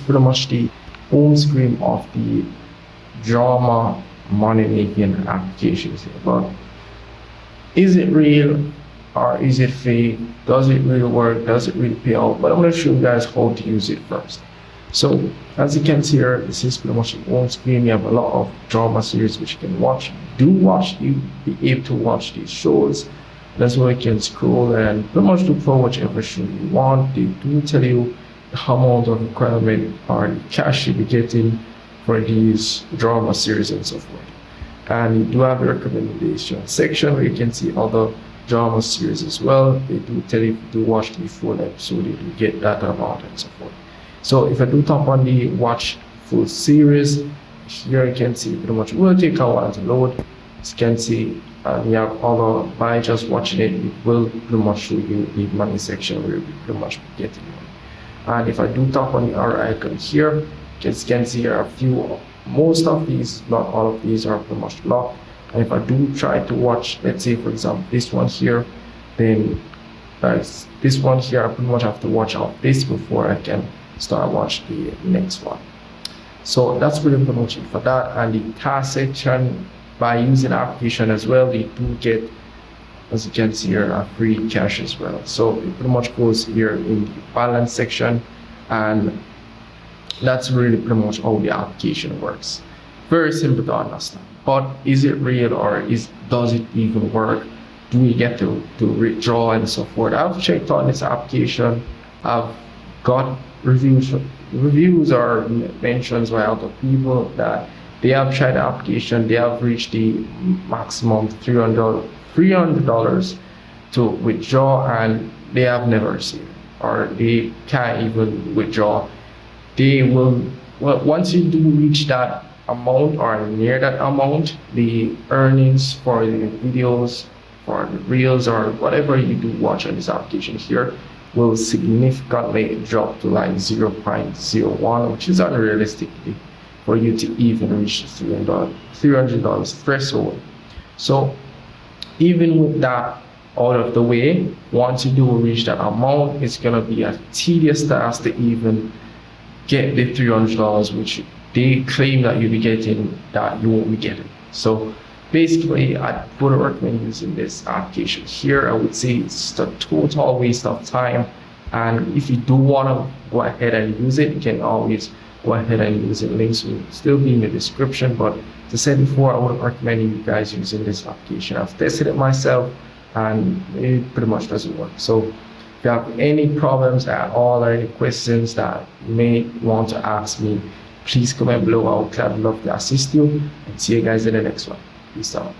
pretty much the home screen of the drama money making applications here. But is it real or is it fake? Does it really work? Does it really pay out? But I'm going to show you guys how to use it first. So as you can see here, this is pretty much the home screen. You have a lot of drama series which you can watch. Do watch, you be able to watch these shows. That's where you can scroll and pretty much look for whichever show you want. They do tell you the amount of requirement or the cash you'll be getting for these drama series and so forth. And you do have a recommendation section where you can see other drama series as well. They do tell you to watch the full episode, you do get that amount and so forth. So if I do tap on the watch full series, here you can see pretty much it will take a while to load. As you can see, we have other, by just watching it, it will pretty much show you the money section where you'll be pretty much getting money. And if I do tap on the arrow icon here, as you can see here, a few, most of these, not all of these, are pretty much locked. And if I do try to watch, let's say for example this one here, then this one here, I pretty much have to watch out this before I can start watch the next one. So that's pretty much it for that. And the task section, by using the application as well, you do get, as you can see here, a free cash as well. So it pretty much goes here in the balance section, and that's really pretty much how the application works. Very simple to understand. But is it real or does it even work? Do we get to withdraw and so forth? I've checked on this application. I've got reviews or mentions by other people that they have tried the application, they have reached the maximum $300 to withdraw, and they have never received, or they can't even withdraw. They will, well, once you do reach that amount or near that amount, the earnings for the videos, for the reels, or whatever you do watch on this application here will significantly drop to like 0.01, which is unrealistic for you to even reach the $300 threshold. So even with that out of the way, once you do reach that amount, it's gonna be a tedious task to even get the $300, which they claim that you'll be getting, that you won't be getting. So basically, I would recommend using this application here. I would say it's a total waste of time. And if you do want to go ahead and use it, you can always go ahead and use it. Links will still be in the description. But as I said before, I would recommend you guys using this application. I've tested it myself and it pretty much doesn't work. So if you have any problems at all or any questions that you may want to ask me, please comment below. I would gladly love to assist you, and see you guys in the next one. Peace out.